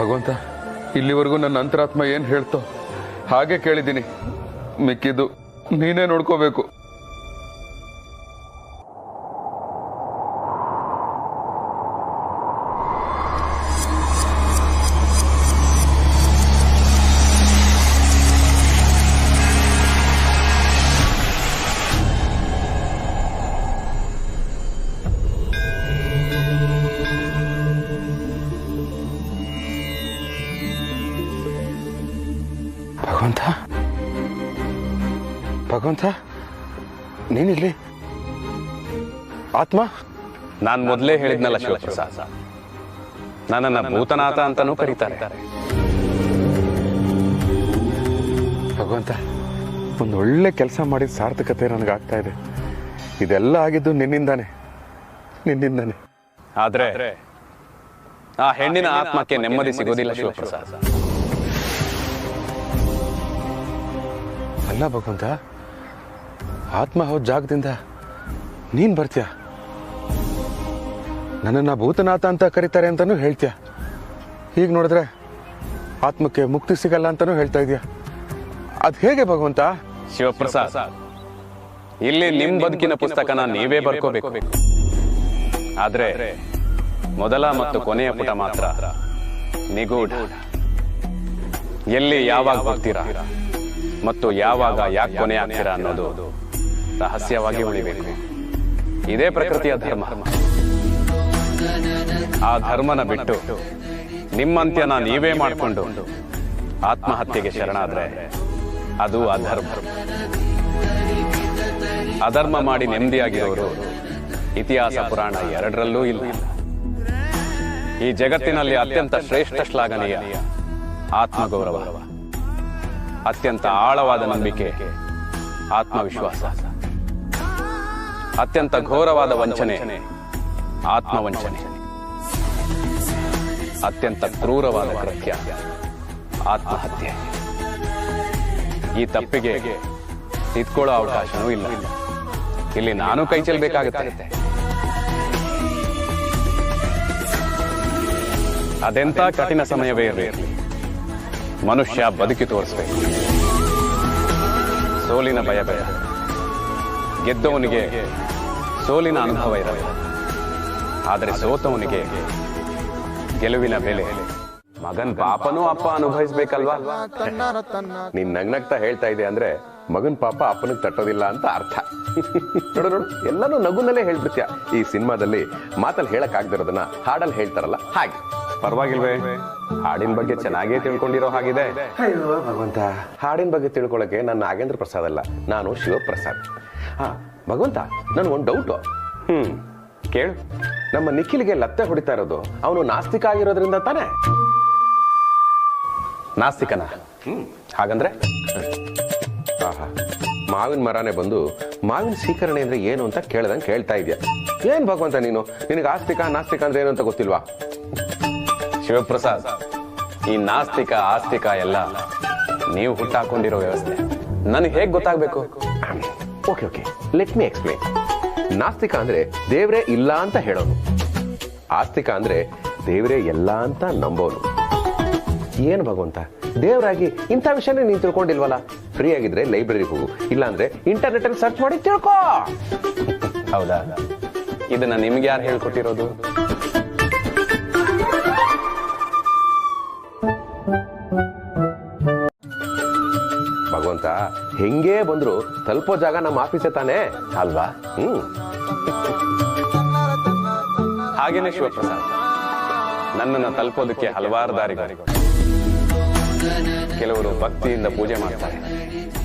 ಭಗವಂತ, ಇಲ್ಲಿವರೆಗೂ ನನ್ನ ಅಂತರಾತ್ಮ ಏನು ಹೇಳ್ತೋ ಹಾಗೆ ಕೇಳಿದ್ದೀನಿ. ಮಿಕ್ಕಿದ್ದು ನೀನೇ ನೋಡ್ಕೋಬೇಕು. ಭಗವಂತ, ಭಗವಂತ, ನೀನಿಲ್ಲಿ? ಆತ್ಮ? ನಾನ್ ಮೊದಲೇ ಹೇಳಿದ್ನಲ್ಲ ಶಿವಪ್ರಸಾದ್, ನನ್ನನ್ನ ಭೂತನಾಥ ಅಂತಾನೂ ಕರೀತಾರೆ. ಭಗವಂತ, ಒಂದು ಒಳ್ಳೆ ಕೆಲಸ ಮಾಡಿದ ಸಾರ್ಥಕತೆ ನನಗಾಗ್ತಾ ಇದೆ. ಇದೆಲ್ಲ ಆಗಿದ್ದು ನಿನ್ನಿಂದಾನೆ. ಆದ್ರೆ ಆ ಹೆಣ್ಣಿನ ಆತ್ಮಕ್ಕೆ ನೆಮ್ಮದಿ ಸಿಗೋದಿಲ್ಲ ಶಿವಪ್ರಸಾದ್. ಅಲ್ಲ ಭಗವಂತ, ಆತ್ಮ ಹೋದ ಜಾಗದಿಂದ ನೀನ್ ಬರ್ತೀಯ, ನನ್ನನ್ನ ಭೂತನಾಥ ಅಂತ ಕರೀತಾರೆ ಅಂತಾನೂ ಹೇಳ್ತೀಯ. ಈಗ ನೋಡಿದ್ರೆ ಆತ್ಮಕ್ಕೆ ಮುಕ್ತಿ ಸಿಗಲ್ಲ ಅಂತಾನೂ ಹೇಳ್ತಾ ಇದೀಯ. ಅದ್ ಹೇಗೆ ಭಗವಂತ? ಶಿವಪ್ರಸಾದ್, ಇಲ್ಲಿ ನಿಮ್ ಬದುಕಿನ ಪುಸ್ತಕನ ನೀವೇ ಬರ್ಕೋಬೇಕು. ಆದ್ರೆ ಮೊದಲ ಮತ್ತು ಕೊನೆಯ ಪುಟ ಮಾತ್ರ ನಿಗೂಢ. ಎಲ್ಲಿ ಯಾವಾಗ ಹೋಗ್ತೀರಾ ಮತ್ತು ಯಾವಾಗ ಯಾಕೆ ಕೊನೆ ಆಗ್ತೀರಾ ಅನ್ನೋದು ರಹಸ್ಯವಾಗಿ ಉಳಿಬೇಕು. ಇದೇ ಪ್ರಕೃತಿಯ ಧರ್ಮ. ಆ ಧರ್ಮನ ಬಿಟ್ಟು ನಿಮ್ಮಂತ್ಯನ ನೀವೇ ಮಾಡಿಕೊಂಡು ಆತ್ಮಹತ್ಯೆಗೆ ಶರಣಾದ್ರೆ ಅದು ಅಧರ್ಮ. ಅಧರ್ಮ ಮಾಡಿ ನೆಮ್ಮದಿಯಾಗಿರೋರು ಇತಿಹಾಸ ಪುರಾಣ ಎರಡರಲ್ಲೂ ಇಲ್ಲ. ಈ ಜಗತ್ತಿನಲ್ಲಿ ಅತ್ಯಂತ ಶ್ರೇಷ್ಠ ಶ್ಲಾಘನೀಯ ಆತ್ಮಗೌರವ, ಅತ್ಯಂತ ಆಳವಾದ ನಂಬಿಕೆ ಆತ್ಮವಿಶ್ವಾಸ, ಅತ್ಯಂತ ಘೋರವಾದ ವಂಚನೆ ಆತ್ಮವಂಚನೆ, ಅತ್ಯಂತ ಕ್ರೂರವಾದ ಕೃತ್ಯ ಆತ್ಮಹತ್ಯೆ. ಈ ತಪ್ಪಿಗೆ ತಿದ್ಕೊಳ್ಳೋ ಅವಕಾಶನೂ ಇಲ್ಲ. ಇಲ್ಲಿ ನಾನು ಕೈ ಚೆಲ್ಲಬೇಕಾಗುತ್ತೆ. ಅದೆಂತ ಕಠಿಣ ಸಮಯವೇ ಇರಲಿ, ಮನುಷ್ಯ ಬದುಕಿ ತೋರಿಸ್ಬೇಕು. ಸೋಲಿನ ಭಯ ಬೇಡ. ಗೆದ್ದವನಿಗೆ ಸೋಲಿನ ಅನುಭವ ಇರಲ್ಲ, ಆದರೆ ಸೋತವನಿಗೆ ಗೆಲುವಿನ ಬೆಲೆ. ಮಗನ್ ಪಾಪನೂ ಅಪ್ಪ ಅನುಭವಿಸ್ಬೇಕಲ್ವಾ? ನೀನ್ ನಗ್ನಗ್ತಾ ಹೇಳ್ತಾ ಇದೆ ಅಂದ್ರೆ ಮಗನ್ ಪಾಪ ಅಪ್ಪನಿಗೆ ತಟ್ಟೋದಿಲ್ಲ ಅಂತ ಅರ್ಥ. ನೋಡು, ಎಲ್ಲಾನು ನಗುನಲ್ಲೇ ಹೇಳ್ಬಿಡ್ತೀಯ. ಈ ಸಿನಿಮಾದಲ್ಲಿ ಮಾತಲ್ಲಿ ಹೇಳಕ್ ಆಗದಿರೋದನ್ನ ಹಾಡಲ್ಲಿ ಹೇಳ್ತಾರಲ್ಲ ಹಾಗೆ. ಪರವಾಗಿಲ್ವೇ? ಹಾಡಿನ ಬಗ್ಗೆ ಚೆನ್ನಾಗೇ ತಿಳ್ಕೊಂಡಿರೋ ಹಾಗಿದೆ. ಅಯ್ಯೋ ಭಗವಂತ, ಹಾಡಿನ ಬಗ್ಗೆ ತಿಳ್ಕೊಳಕ್ಕೆ ನಾನು ನಾಗೇಂದ್ರ ಪ್ರಸಾದ್ ಅಲ್ಲ, ನಾನು ಶಿವಪ್ರಸಾದ್. ಹಾ ಭಗವಂತ, ನನ್ ಒಂದ್ ಡೌಟು. ಕೇಳು. ನಮ್ಮ ನಿಖಿಲ್ಗೆ ಲತ್ತೆ ಹೊಡಿತಾ ಇರೋದು ಅವನು ನಾಸ್ತಿಕ ಆಗಿರೋದ್ರಿಂದ ತಾನೇ? ನಾಸ್ತಿಕನ? ಹಾಗಂದ್ರೆ ಆಹಾ, ಮಾವಿನ ಮರನೇ ಬಂದು ಮಾವಿನ ಸ್ವೀಕರಣೆ ಅಂದ್ರೆ ಏನು ಅಂತ ಕೇಳ್ದಂಗೆ ಕೇಳ್ತಾ ಇದೆಯಾ? ಏನ್ ಭಗವಂತ ನೀನು, ನಿನಗೆ ಆಸ್ತಿಕ ನಾಸ್ತಿಕ ಅಂದ್ರೆ ಏನು ಅಂತ ಗೊತ್ತಿಲ್ವಾ? ಶಿವಪ್ರಸಾದ್, ಈ ನಾಸ್ತಿಕ ಆಸ್ತಿಕ ಎಲ್ಲ ನೀವು ಹುಟ್ಟಾಕೊಂಡಿರೋ ವ್ಯವಸ್ಥೆ. ನನಗೆ ಹೇಗ್ ಗೊತ್ತಾಗ್ಬೇಕು? Okay, let me explain. ನಾಸ್ತಿಕ ಅಂದ್ರೆ ದೇವ್ರೇ ಇಲ್ಲ ಅಂತ ಹೇಳೋನು. ಆಸ್ತಿಕ ಅಂದ್ರೆ ದೇವ್ರೇ ಎಲ್ಲ ಅಂತ ನಂಬೋನು. ಏನು ಭಗವಂತ, ದೇವರಾಗಿ ಇಂಥ ವಿಷಯನೇ ನೀನ್ ತಿಳ್ಕೊಂಡಿಲ್ವಲ್ಲ? ಫ್ರೀ ಆಗಿದ್ರೆ ಲೈಬ್ರರಿಗೆ ಹೋಗು, ಇಲ್ಲಾಂದ್ರೆ ಇಂಟರ್ನೆಟ್ ಅಲ್ಲಿ ಸರ್ಚ್ ಮಾಡಿ ತಿಳ್ಕೋ. ಹೌದಾ? ಇದನ್ನ ನಿಮ್ಗೆ ಯಾರು ಹೇಳ್ಕೊಟ್ಟಿರೋದು? ಭಗವಂತ, ಹೆಂಗೇ ಬಂದ್ರು ತಲುಪೋ ಜಾಗ ನಮ್ಮ ಆಫೀಸೇ ತಾನೇ ಅಲ್ವಾ? ಹಾಗೇನೆ ಶಿವಪ್ರಸಾದ್, ನನ್ನನ್ನು ತಲುಪೋದಕ್ಕೆ ಹಲವಾರು ದಾರಿಗಳು. ಕೆಲವರು ಭಕ್ತಿಯಿಂದ ಪೂಜೆ ಮಾಡ್ತಾರೆ,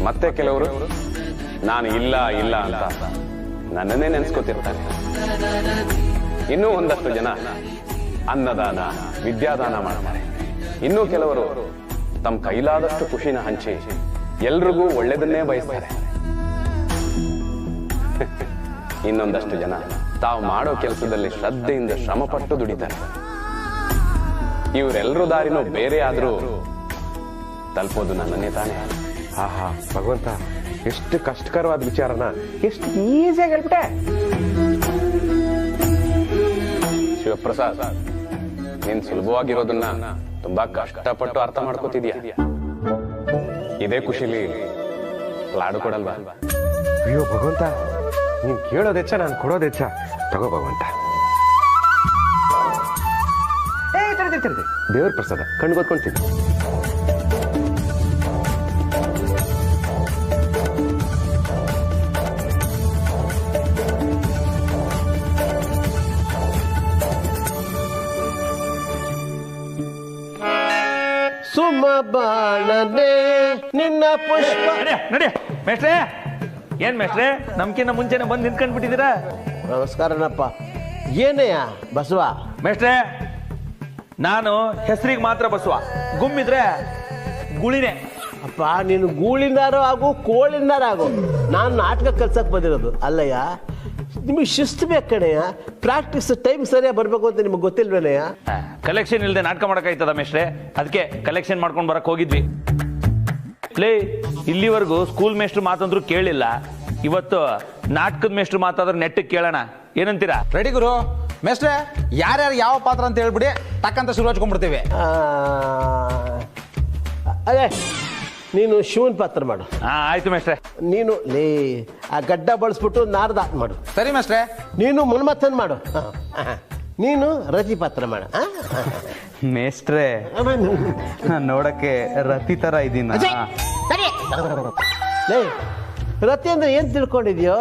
ಮತ್ತೆ ಕೆಲವರು ನಾನು ಇಲ್ಲ ಇಲ್ಲ ಅಂತ ನನ್ನನ್ನೇ ನೆನೆಸ್ಕೊತಿರ್ತಾರೆ. ಇನ್ನೂ ಒಂದಷ್ಟು ಜನ ಅನ್ನದಾನ, ವಿದ್ಯಾದಾನ ಮಾಡ್ತಾರೆ. ಇನ್ನೂ ಕೆಲವರು ತಮ್ಮ ಕೈಲಾದಷ್ಟು ಖುಷಿನ ಹಂಚಿ ಎಲ್ರಿಗೂ ಒಳ್ಳೆಯದನ್ನೇ ಬಯಸ್ತಾರೆ. ಇನ್ನೊಂದಷ್ಟು ಜನ ತಾವು ಮಾಡೋ ಕೆಲಸದಲ್ಲಿ ಶ್ರದ್ಧೆಯಿಂದ ಶ್ರಮಪಟ್ಟು ದುಡಿತಾರೆ. ಇವರೆಲ್ಲರೂ ದಾರಿನೂ ಬೇರೆ ಆದ್ರೂ ತಲುಪೋದು ನನ್ನನ್ನೇ ತಾನೇ. ಆಹಾ ಭಗವಂತ, ಎಷ್ಟು ಕಷ್ಟಕರವಾದ ವಿಚಾರನ ಎಷ್ಟು ಈಸಿಯಾಗಿ ಹೇಳ್ಬಿಟ್ಟೆ. ಶಿವಪ್ರಸಾದ್, ನೀನ್ ಸುಲಭವಾಗಿರೋದನ್ನ ತುಂಬಾ ಕಷ್ಟಪಟ್ಟು ಅರ್ಥ ಮಾಡ್ಕೋತಿದ್ಯಾ. ಇದೇ ಖುಷಿಲಿ ಲಾಡು ಕೊಡಲ್ವಾ? ಅಯ್ಯೋ ಭಗವಂತ, ನೀನ್ ಕೇಳೋದೆಚ್ಚ, ನಾನು ಕೊಡೋದೆಚ್ಚ. ತಗೋ ಭಗವಂತ. ದೇವ್ರ ಪ್ರಸಾದ ಕಣ್ಗೊತ್ಕೊಂತೀನಿ. ಸುಮ ಬಾಳನೆ ನಿನ್ನ ಪುಷ್ಪ. ನಡಿ ಮೇಷ್ಟ್ರೆ. ಏನ್ ಮೇಷ್ಟ್ರೆ, ನಮ್ಕಿನ್ನ ಮುಂಚೆನೆ ಬಂದು ನಿಂತ್ಕೊಂಡ್ ಬಿಟ್ಟಿದ್ದೀರಾ? ನಮಸ್ಕಾರನಪ್ಪ. ಏನಯ್ಯ ಬಸವ? ಮೇಷ್ಟ್ರೆ, ನಾನು ಹೆಸರಿಗೆ ಮಾತ್ರ ಬಸವ, ಗುಮ್ಮಿದ್ರೆ ಗುಳಿನೇ. ಅಪ್ಪ ನೀನು ಗೂಳಿಂದಾರೋ ಆಗು, ಕೋಳಿಂದಾರ ಆಗು, ನಾನು ನಾಟಕ ಕಲ್ಸಕ್ ಬಂದಿರೋದು ಅಲ್ಲಯ್ಯ. ನಿಮಗೆ ಶಿಸ್ತು ಬೇಕು ಕಣಯ್ಯ. ಪ್ರಾಕ್ಟೀಸ್ ಟೈಮ್ ಸರಿಯಾಗಿ ಬರಬೇಕು ಅಂತ ನಿಮಗೆ ಗೊತ್ತಿಲ್ವೇನಯ್ಯ? ಕಲೆಕ್ಷನ್ ಇಲ್ಲದೆ ನಾಟಕ ಮಾಡಕ್ಕಾಯ್ತದ ಮೇಷ್ಟ್ರೆ? ಅದಕ್ಕೆ ಕಲೆಕ್ಷನ್ ಮಾಡ್ಕೊಂಡು ಬರಕ್ ಹೋಗಿದ್ವಿ. ಲೇ, ಇಲ್ಲಿವರೆಗೂ ಸ್ಕೂಲ್ ಮೇಷ್ಟ್ರು ಮಾತಂದ್ರು ಕೇಳಿಲ್ಲ. ಇವತ್ತು ನಾಟಕದ ಮೇಷ್ಟ್ರು ಮಾತಾದ್ರೆ ನೆಟ್ಟಿಗೆ ಕೇಳೋಣ. ಏನಂತೀರಾ? ರೆಡಿ ಗುರು. ಮೇಷ್ಟ್ರೆ, ಯಾರ್ಯಾರು ಯಾವ ಪಾತ್ರ ಅಂತ ಹೇಳ್ಬಿಡಿ, ಟಕ್ಕಂತ ಶುರು ಹಚ್ಕೊಂಡ್ಬಿಡ್ತೀವಿ. ಅದೇ ನೀನು ಶಿವನ್ ಪಾತ್ರ ಮಾಡು. ಆಯ್ತು ಮೇಷ್ಟ್ರೆ. ನೀನು ಲೇ ಆ ಗಡ್ಡ ಬಳಸ್ಬಿಟ್ಟು ನಾರದ ಮಾಡು. ಸರಿ ಮೇಷ್ಟ್ರೆ. ನೀನು ಮನ್ಮಥನ್ ಮಾಡು. ನೀನು ರತಿ ಪಾತ್ರ ಮಾಡು. ಮೇಷ್ಟ್ರೆ, ನೋಡಕ್ಕೆ ರತಿ ತರ ಇದೀನ. ಲೇ, ರತಿ ಅಂದ್ರೆ ಏನ್ ತಿಳ್ಕೊಂಡಿದ್ಯೋ?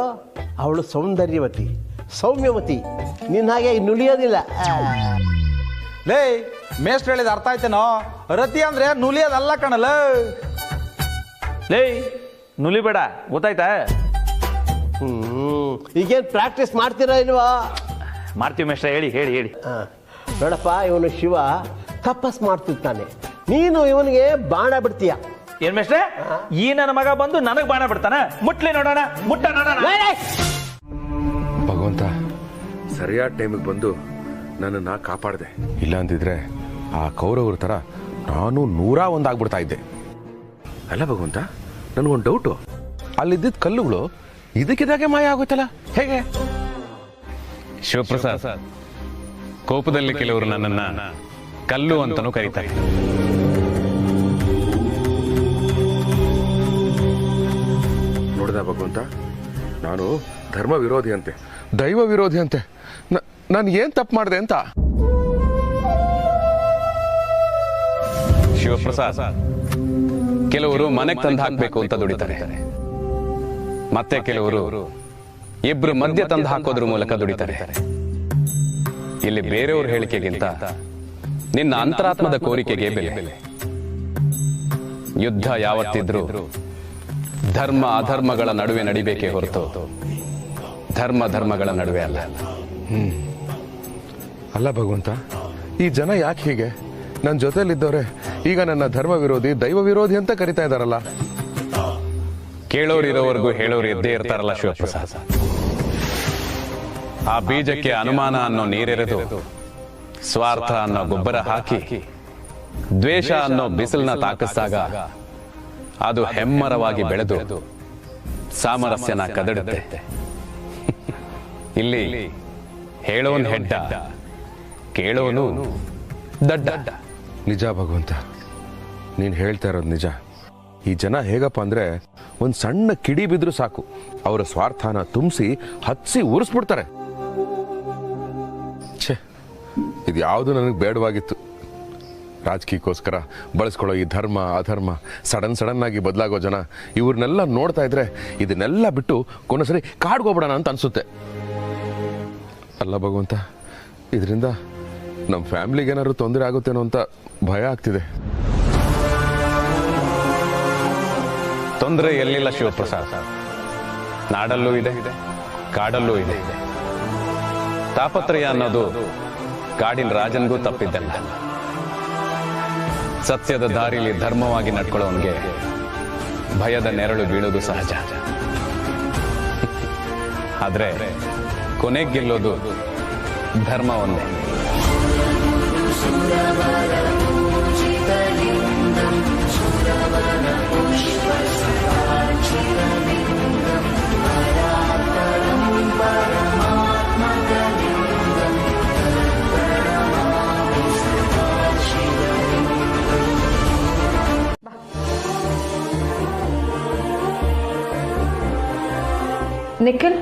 ಅವಳು ಸೌಂದರ್ಯವತಿ, ಸೌಮ್ಯವತಿ. ನಿನ್ನ ಹಾಗೆ ನುಲಿಯೋದಿಲ್ಲ. ಲೇ, ಮೇಷ್ಟ್ರು ಹೇಳಿದ ಅರ್ಥ ಆಯ್ತೇನೋ? ರತಿ ಅಂದ್ರೆ ನುಲಿಯೋದಲ್ಲ ಕಣಲ್ಲ. ಲೇ, ನುಲಿಬೇಡ, ಗೊತ್ತಾಯ್ತಾ? ಈಗೇನ್ ಪ್ರಾಕ್ಟೀಸ್ ಮಾಡ್ತೀರಾ ಇಲ್ವಾ? ಮಾಡ್ತೀವಿ ಮೇಷ್ಟ್ರೆ. ಹೇಳಿ ಹೇಳಿ ಹೇಳಿ. ನೋಡಪ್ಪ, ಇವನು ಶಿವ ತಪಸ್ ಮಾಡ್ತಿರ್ತಾನೆ, ನೀನು ಇವನಿಗೆ ಬಾಣ ಬಿಡ್ತೀಯ. ಏನ್ ಮೇಷ್ಟ್ರೆ, ಈ ನನ್ನ ಮಗ ಬಂದು ನನಗ್ ಬಾಣ ಬಿಡ್ತಾನ? ಮುಟ್ಲಿ ನೋಡೋಣ, ಮುಟ್ಟ ನೋಡೋಣ. ಭಗವಂತ, ಸರಿಯಾದ ಟೈಮಿಗೆ ಬಂದು ನನ್ನನ್ನು ಕಾಪಾಡಿದೆ. ಇಲ್ಲ ಅಂದಿದ್ರೆ ಆ ಕೌರವ್ರ ಥರ ನಾನು 101 ಆಗ್ಬಿಡ್ತಾ ಇದ್ದೆ. ಅಲ್ಲ ಭಗವಂತ, ನನಗೊಂದು ಡೌಟು. ಅಲ್ಲಿದ್ದಿದ್ದ ಕಲ್ಲುಗಳು ಇದಕ್ಕಿದಾಗೆ ಮಾಯ ಆಗೋಯ್ತಲ್ಲ, ಹೇಗೆ? ಶಿವಪ್ರಸಾದ್, ಕೋಪದಲ್ಲಿ ಕೆಲವರು ನನ್ನನ್ನ ಕಲ್ಲು ಅಂತನೂ ಕರೀತಾರೆ. ನೋಡಿದ ಭಗವಂತ, ನಾನು ಧರ್ಮ ವಿರೋಧಿ ಅಂತೆ, ದೈವ ವಿರೋಧಿ ಅಂತೆ. ನಾನು ಏನ್ ತಪ್ಪು ಮಾಡಿದೆ ಅಂತ? ಶಿವಪ್ರಸಾದ್, ಕೆಲವರು ಮನೆಗೆ ತಂದು ಹಾಕ್ಬೇಕು ಅಂತ ದುಡಿತಾರೆ, ಮತ್ತೆ ಕೆಲವರು ಇಬ್ರು ಮಧ್ಯ ತಂದು ಹಾಕೋದ್ರ ಮೂಲಕ ದುಡಿತಾರೆ. ಇಲ್ಲಿ ಬೇರೆಯವ್ರ ಹೇಳಿಕೆಗಿಂತ ನಿನ್ನ ಅಂತರಾತ್ಮದ ಕೋರಿಕೆಗೆ ಬೆಲೆ. ಯುದ್ಧ ಯಾವತ್ತಿದ್ರೂ ಧರ್ಮ ಅಧರ್ಮಗಳ ನಡುವೆ ನಡಿಬೇಕೇ ಹೊರತು ಧರ್ಮ ಧರ್ಮಗಳ ನಡುವೆ ಅಲ್ಲ. ಅಲ್ಲ ಭಗವಂತ, ಈ ಜನ ಯಾಕೆ ಹೀಗೆ? ನನ್ನ ಜೊತೆಲಿದ್ದವ್ರೆ ಈಗ ನನ್ನ ಧರ್ಮ ವಿರೋಧಿ, ದೈವ ವಿರೋಧಿ ಅಂತ ಕರಿತಾ ಇದ್ದಾರಲ್ಲ. ಕೇಳೋರಿರೋವರೆಗೂ ಹೇಳೋರು ಎದ್ದೇ ಇರ್ತಾರಲ್ಲ ಶಿವಪ್ರಸಾದ್. ಆ ಬೀಜಕ್ಕೆ ಅನುಮಾನ ಅನ್ನೋ ನೀರೆರೆದು, ಸ್ವಾರ್ಥ ಅನ್ನೋ ಗೊಬ್ಬರ ಹಾಕಿ, ದ್ವೇಷ ಅನ್ನೋ ಬಿಸಿಲನ್ನ ತಾಕಿಸಿದಾಗ ಅದು ಹೆಮ್ಮರವಾಗಿ ಬೆಳೆದು ಸಾಮರಸ್ಯನ ಕದಡುತ್ತೆ. ಇಲ್ಲಿ ಹೇಳೋನ್ ಹೆಡ್ಡ, ಕೇಳೋನು ದಡ್ಡ. ನಿಜ ಭಗವಂತ, ನೀನು ಹೇಳ್ತಾ ಇರೋದು ನಿಜ. ಈ ಜನ ಹೇಗಪ್ಪ ಅಂದ್ರೆ, ಒಂದು ಸಣ್ಣ ಕಿಡಿ ಬಿದ್ರೂ ಸಾಕು, ಅವರ ಸ್ವಾರ್ಥನ ತುಂಬಿಸಿ ಹಚ್ಚಿ ಉರಿಸ್ಬಿಡ್ತಾರೆ. ಛೇ, ಇದು ಯಾವುದು ನನಗೆ ಬೇಡವಾಗಿತ್ತು. ರಾಜಕೀಯಕ್ಕೋಸ್ಕರ ಬಳಸ್ಕೊಳ್ಳೋ ಈ ಧರ್ಮ ಅಧರ್ಮ, ಸಡನ್ ಆಗಿ ಬದಲಾಗೋ ಜನ, ಇವ್ರನ್ನೆಲ್ಲ ನೋಡ್ತಾ ಇದ್ರೆ ಇದನ್ನೆಲ್ಲ ಬಿಟ್ಟು ಕೊನೆಸರಿ ಕಾಡ್ಗೋಗ್ಬಿಡೋಣ ಅಂತ ಅನ್ಸುತ್ತೆ. ಅಲ್ಲ ಭಗವಂತ, ಇದರಿಂದ ನಮ್ಮ ಫ್ಯಾಮಿಲಿಗೆ ಏನಾದ್ರು ತೊಂದರೆ ಆಗುತ್ತೇನೋ ಅಂತ ಭಯ ಆಗ್ತಿದೆ. ತೊಂದರೆ ಎಲ್ಲಿಲ್ಲ ಶಿವಪ್ರಸಾದ್. ನಾಡಲ್ಲೂ ಇದೆ, ಕಾಡಲ್ಲೂ ಇದೆ. ತಾಪತ್ರಯ ಅನ್ನೋದು ಕಾಡಿನ ರಾಜನಿಗೂ ತಪ್ಪಿದ್ದಲ್ಲ. ಸತ್ಯದ ದಾರಿಲಿ ಧರ್ಮವಾಗಿ ನಡ್ಕೊಳ್ಳೋನ್ಗೆ ಭಯದ ನೆರಳು ಬೀಳೋದು ಸಹಜ. ಆದ್ರೆ ಕೊನೆಗೆ ಗೆಲ್ಲೋದು ಧರ್ಮ ಒಂದೇ. ನಿಖಿಲ್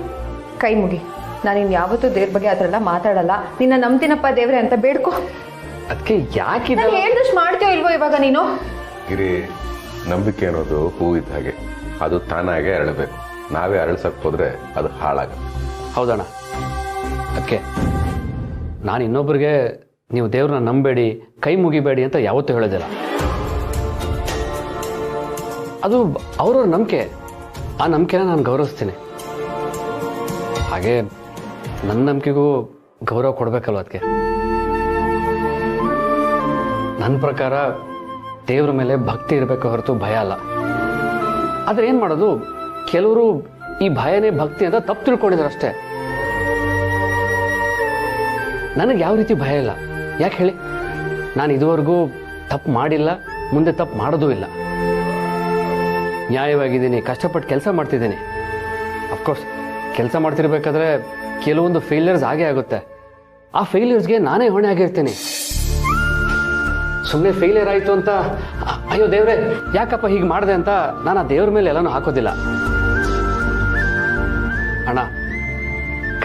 ಕೈ ಮುಗಿ. ನಾನು ಇನ್ ಯಾವತ್ತೂ ದೇವ್ರ ಬಗ್ಗೆ ಅದರೆಲ್ಲ ಮಾತಾಡಲ್ಲ. ನಿನ್ನ ನಂಬ್ತೀನಪ್ಪ ದೇವ್ರೆ ಅಂತ ಬೇಡ್ಕೊ. ಅದಕ್ಕೆ ಯಾಕೆ ನಾನು ಹೇಳ್ದಷ್ಟು ಮಾಡ್ತೀಯೋ ಇಲ್ವೋ ಇವಾಗ ನೀನು? ಗಿರಿ, ನಂಬಿಕೆ ಅನ್ನೋದು ಹೂ ಇದ್ದ ಹಾಗೆ, ಅದು ತಾನಾಗೆ ಅರಳಬೇಕು. ನಾವೇ ಅರಳ್ಸಕ್ ಹೋದ್ರೆ ಅದು ಹಾಳಾಗುತ್ತೆ. ಹೌದಣ್ಣ. ಅದಕ್ಕೆ ನಾನು ಇನ್ನೊಬ್ರಿಗೆ ನೀವು ದೇವ್ರನ್ನ ನಂಬೇಡಿ, ಕೈ ಮುಗಿಬೇಡಿ ಅಂತ ಯಾವತ್ತೂ ಹೇಳೋದಿಲ್ಲ. ಅದು ಅವ್ರವ್ರ ನಂಬಿಕೆ. ಆ ನಂಬಿಕೆನ ನಾನು ಗೌರವಿಸ್ತೀನಿ. ಹಾಗೆ ನನ್ನ ನಂಬಿಕೆಗೂ ಗೌರವ ಕೊಡಬೇಕಲ್ವ. ಅದಕ್ಕೆ ನನ್ನ ಪ್ರಕಾರ ದೇವ್ರ ಮೇಲೆ ಭಕ್ತಿ ಇರಬೇಕು ಹೊರತು ಭಯ ಅಲ್ಲ. ಆದರೆ ಏನು ಮಾಡೋದು, ಕೆಲವರು ಈ ಭಯನೇ ಭಕ್ತಿ ಅಂತ ತಪ್ಪು ತಿಳ್ಕೊಂಡಿದ್ದಾರೆ ಅಷ್ಟೇ. ನನಗೆ ಯಾವ ರೀತಿ ಭಯ ಇಲ್ಲ. ಯಾಕೆ ಹೇಳಿ? ನಾನು ಇದುವರೆಗೂ ತಪ್ಪು ಮಾಡಿಲ್ಲ, ಮುಂದೆ ತಪ್ಪು ಮಾಡೋದೂ ಇಲ್ಲ. ನ್ಯಾಯವಾಗಿದ್ದೀನಿ, ಕಷ್ಟಪಟ್ಟು ಕೆಲಸ ಮಾಡ್ತಿದ್ದೀನಿ. ಅಫ್ಕೋರ್ಸ್ ಕೆಲಸ ಮಾಡ್ತಿರ್ಬೇಕಾದ್ರೆ ಕೆಲವೊಂದು ಫೇಲ್ಯೂರ್ಸ್ ಆಗೇ ಆಗುತ್ತೆ. ಆ ಫೇಲ್ಯೂರ್ಸ್ಗೆ ನಾನೇ ಹೊಣೆ ಆಗಿರ್ತೀನಿ. ಸುಮ್ಮನೆ ಫೇಲಿಯರ್ ಆಯಿತು ಅಂತ ಅಯ್ಯೋ ದೇವ್ರೆ ಯಾಕಪ್ಪ ಹೀಗೆ ಮಾಡಿದೆ ಅಂತ ನಾನು ಆ ದೇವ್ರ ಮೇಲೆ ಎಲ್ಲನೂ ಹಾಕೋದಿಲ್ಲ. ಅಣ್ಣ,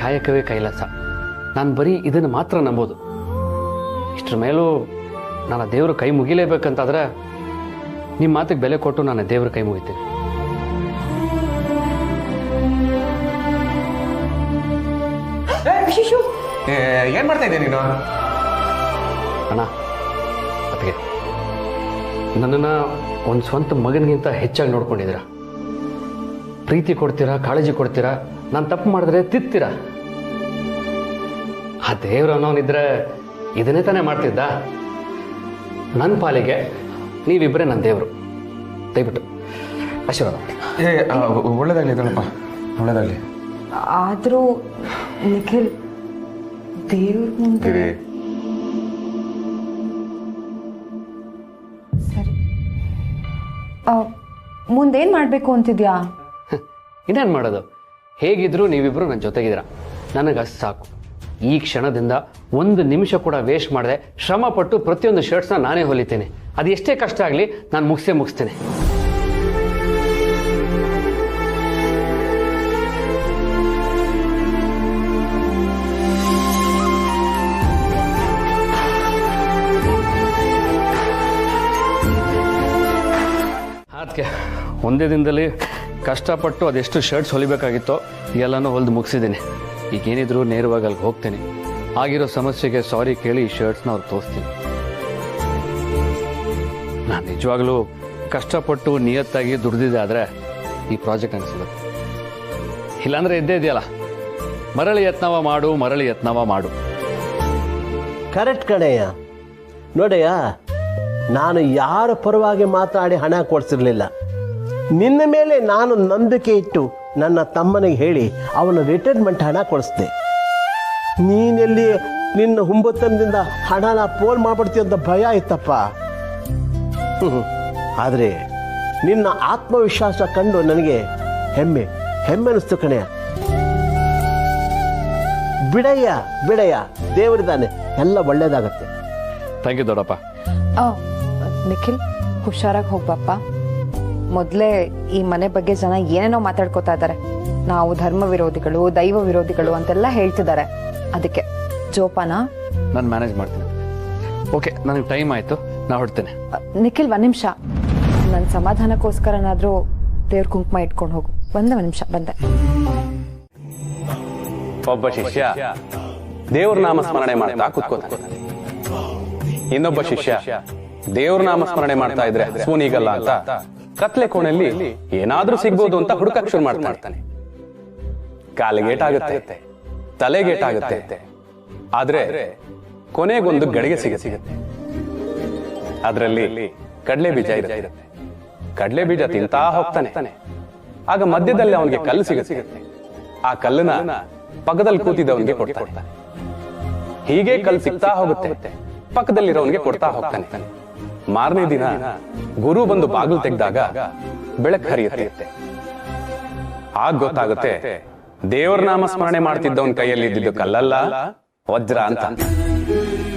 ಕಾಯಕವೇ ಕೈಲಾಸ. ನಾನು ಬರೀ ಇದನ್ನು ಮಾತ್ರ ನಂಬೋದು. ಇಷ್ಟರ ಮೇಲೂ ನಾನು ದೇವ್ರ ಕೈ ಮುಗಿಲೇಬೇಕಂತಾದ್ರೆ ನಿಮ್ಮ ಮಾತಿಗೆ ಬೆಲೆ ಕೊಟ್ಟು ನಾನು ದೇವ್ರ ಕೈ ಮುಗಿತೀನಿ. ಏನ್ ಮಾಡ್ತಾ ಇದ್ದೆ ನೀನು? ಅಣ್ಣ, ಅದಕ್ಕೆ ನನ್ನನ್ನು ಒಂದು ಸ್ವಂತ ಮಗನಿಗಿಂತ ಹೆಚ್ಚಾಗಿ ನೋಡ್ಕೊಂಡಿದ್ದೀರಾ. ಪ್ರೀತಿ ಕೊಡ್ತೀರಾ, ಕಾಳಜಿ ಕೊಡ್ತೀರಾ. ನಾನು ತಪ್ಪು ಮಾಡಿದ್ರೆ ತಿತ್ತೀರಾ. ಆ ದೇವ್ರು ಅನ್ನೋನಿದ್ರೆ ಇದನ್ನೇ ತಾನೇ ಮಾಡ್ತಿದ್ದ. ನನ್ನ ಪಾಲಿಗೆ ನೀವಿಬ್ಬರೇ ನನ್ನ ದೇವರು. ದಯವಿಟ್ಟು ಆಶೀರ್ವಾದ. ಒಳ್ಳೇದಾಗಲಿ ಇದಳಪ್ಪ, ಒಳ್ಳೇದಾಗಲಿ. ಆದರೂ ನಿಖಿಲ್ ದೇವ್ರ ಮುಂದೆ ಸರಿ. ಮುಂದೇನು ಮಾಡಬೇಕು ಅಂತಿದ್ಯಾ? ಇನ್ನೇನು ಮಾಡೋದು? ಹೇಗಿದ್ರು ನೀವಿಬ್ರು ನನ್ನ ಜೊತೆಗಿದ್ದೀರಾ. ನನಗೆ ಅಷ್ಟು ಸಾಕು. ಈ ಕ್ಷಣದಿಂದ ಒಂದು ನಿಮಿಷ ಕೂಡ ವೇಸ್ಟ್ ಮಾಡದೆ ಶ್ರಮ ಪಟ್ಟು ಪ್ರತಿಯೊಂದು ಶರ್ಟ್ಸ್ನ ನಾನೇ ಹೊಲಿತೀನಿ. ಅದು ಎಷ್ಟೇ ಕಷ್ಟ ಆಗಲಿ ನಾನು ಮುಗಿಸ್ತೇನೆ. ಅದಕ್ಕೆ ಒಂದೇ ದಿನದಲ್ಲಿ ಕಷ್ಟಪಟ್ಟು ಅದೆಷ್ಟು ಶರ್ಟ್ಸ್ ಹೊಲಿಬೇಕಾಗಿತ್ತೋ ಎಲ್ಲನೂ ಹೊಲಿದು ಮುಗಿಸಿದ್ದೀನಿ. ಈಗೇನಿದ್ರು ನೇರವಾಗಿ ಅಲ್ಲಿಗೆ ಹೋಗ್ತೀನಿ. ಆಗಿರೋ ಸಮಸ್ಯೆಗೆ ಸಾರಿ ಕೇಳಿ ಈ ಶರ್ಟ್ಸ್ನ ಅವ್ರಿಗೆ ತೋರಿಸ್ತೀನಿ. ನಾನು ನಿಜವಾಗ್ಲೂ ಕಷ್ಟಪಟ್ಟು ನಿಯತ್ತಾಗಿ ದುಡ್ದಿದ್ದೆ ಆದರೆ ಈ ಪ್ರಾಜೆಕ್ಟ್ ನನಗೆ ಸಿಗುತ್ತೆ. ಇಲ್ಲಾಂದರೆ ಇದ್ದೇ ಇದೆಯಲ್ಲ, ಮರಳಿ ಯತ್ನವ ಮಾಡು. ಕರೆಕ್ಟ್ ಕಣಯ್ಯ. ನೋಡಯ್ಯ, ನಾನು ಯಾರ ಪರವಾಗಿ ಮಾತಾಡಿ ಹಣ ಕೊಡಿಸಿರ್ಲಿಲ್ಲ. ನಿನ್ನ ಮೇಲೆ ನಾನು ನಂಬಿಕೆ ಇಟ್ಟು ನನ್ನ ತಮ್ಮನಿಗೆ ಹೇಳಿ ಅವನ ರಿಟೈರ್ಮೆಂಟ್ ಹಣ ಕೊಡಿಸ್ದೆ. ನೀನೆಲ್ಲಿ ನಿನ್ನ ಹುಂಬತ್ತನದಿಂದ ಹಣನ ಪೋಲ್ ಮಾಡ್ಬಿಡ್ತೀಯ ಅಂತ ಭಯ ಇತ್ತಪ್ಪ. ಆದರೆ ನಿನ್ನ ಆತ್ಮವಿಶ್ವಾಸ ಕಂಡು ನನಗೆ ಹೆಮ್ಮೆ ಅನ್ನಿಸ್ತು ಕಣಯ್ಯ. ಬಿಡಯ್ಯ, ದೇವರಿದ್ದಾನೆ, ಎಲ್ಲ ಒಳ್ಳೇದಾಗತ್ತೆ. ಥ್ಯಾಂಕ್ ಯು ದೊಡ್ಡಪ್ಪ. ನಿಖಿಲ್, ಹುಷಾರಾಗಿ ಹೋಗ್ಬಪ್ಪ. ಮೊದಲೇ ಈ ಮನೆ ಬಗ್ಗೆ ಜನ ಏನೇನೋ ಮಾತಾಡ್ಕೋತಾ ಇದ್ದಾರೆ. ನಾವು ಧರ್ಮ ವಿರೋಧಿಗಳು, ದೈವ ವಿರೋಧಿಗಳು ಅಂತೆಲ್ಲ ಹೇಳ್ತಿದ್ದಾರೆ. ಅದಕ್ಕೆ ಜೋಪಾನ. ನಾನು ಮ್ಯಾನೇಜ್ ಮಾಡ್ತೀನಿ. ಓಕೆ, ನನಗೆ ಟೈಮ್ ಆಯಿತು, ನಾ ಹೊಡ್ತೇನೆ. ನಿಖಿಲ್, 1 ನಿಮಿಷ. ನನ್ನ ಸಮಾಧಾನಕ್ಕೋಸ್ಕರನಾದರೂ ದೇವ್ರ ಕುಂಕುಮ ಇಟ್ಕೊಂಡು ಹೋಗು. ಒಂದೇ 1 ನಿಮಿಷ, ಬಂದೆ. ಒಬ್ಬ ಶಿಷ್ಯ ದೇವ್ರ ನಾಮಸ್ಮರಣೆ ಮಾಡ್ತಾ ಕೂತ್ಕೋತಾನೆ. ಇನ್ನೊಬ್ಬ ಶಿಷ್ಯ ದೇವ್ರ ನಾಮಸ್ಮರಣೆ ಮಾಡ್ತಾ ಇದ್ರೆ ಸೂನಿಗಲ್ಲ ಅಂತ ಕತ್ಲೆ ಕೋಣೆಯಲ್ಲಿ ಏನಾದ್ರೂ ಸಿಗ್ಬೋದು ಅಂತ ಹುಡುಕಕ್ ಶುರು ಮಾಡ್ತಾನೆ. ಕಾಲಿಗೇಟಾಗುತ್ತೆ, ತಲೆಗೇಟಾಗುತ್ತೆ, ಆದ್ರೆ ಕೊನೆಗೊಂದು ಗಡಿಗೆ ಸಿಗುತ್ತೆ. ಅದರಲ್ಲಿ ಕಡಲೆ ಬೀಜ ಇರುತ್ತೆ. ಕಡಲೆ ಬೀಜ ತಿಂತಾ ಹೋಗ್ತಾನೆ. ಆಗ ಮಧ್ಯದಲ್ಲಿ ಅವನಿಗೆ ಕಲ್ಲು ಸಿಗುತ್ತೆ. ಆ ಕಲ್ಲನ್ನ ಪಕ್ಕದಲ್ಲಿ ಕೂತಿದ್ದವನಿಗೆ ಕೊಡ್ತಾನೆ. ಹೀಗೆ ಕಲ್ಲು ಸಿಗ್ತಾ ಹೋಗುತ್ತೆ, ಪಕ್ಕದಲ್ಲಿರೋವನಿಗೆ ಕೊಡ್ತಾ ಹೋಗ್ತಾನೆ. ಮಾರನೇ ದಿನ ಗುರು ಬಂದು ಬಾಗಿಲು ತೆಗೆದಾಗ ಬೆಳಕು ಹರಿಯುತ್ತೆ. ಆಗ ಗೊತ್ತಾಗುತ್ತೆ ದೇವರ ನಾಮಸ್ಮರಣೆ ಮಾಡ್ತಿದ್ದವನ್ ಕೈಯಲ್ಲಿ ಇದ್ದಿದ್ದು ಕಲ್ಲಲ್ಲ, ವಜ್ರ ಅಂತ.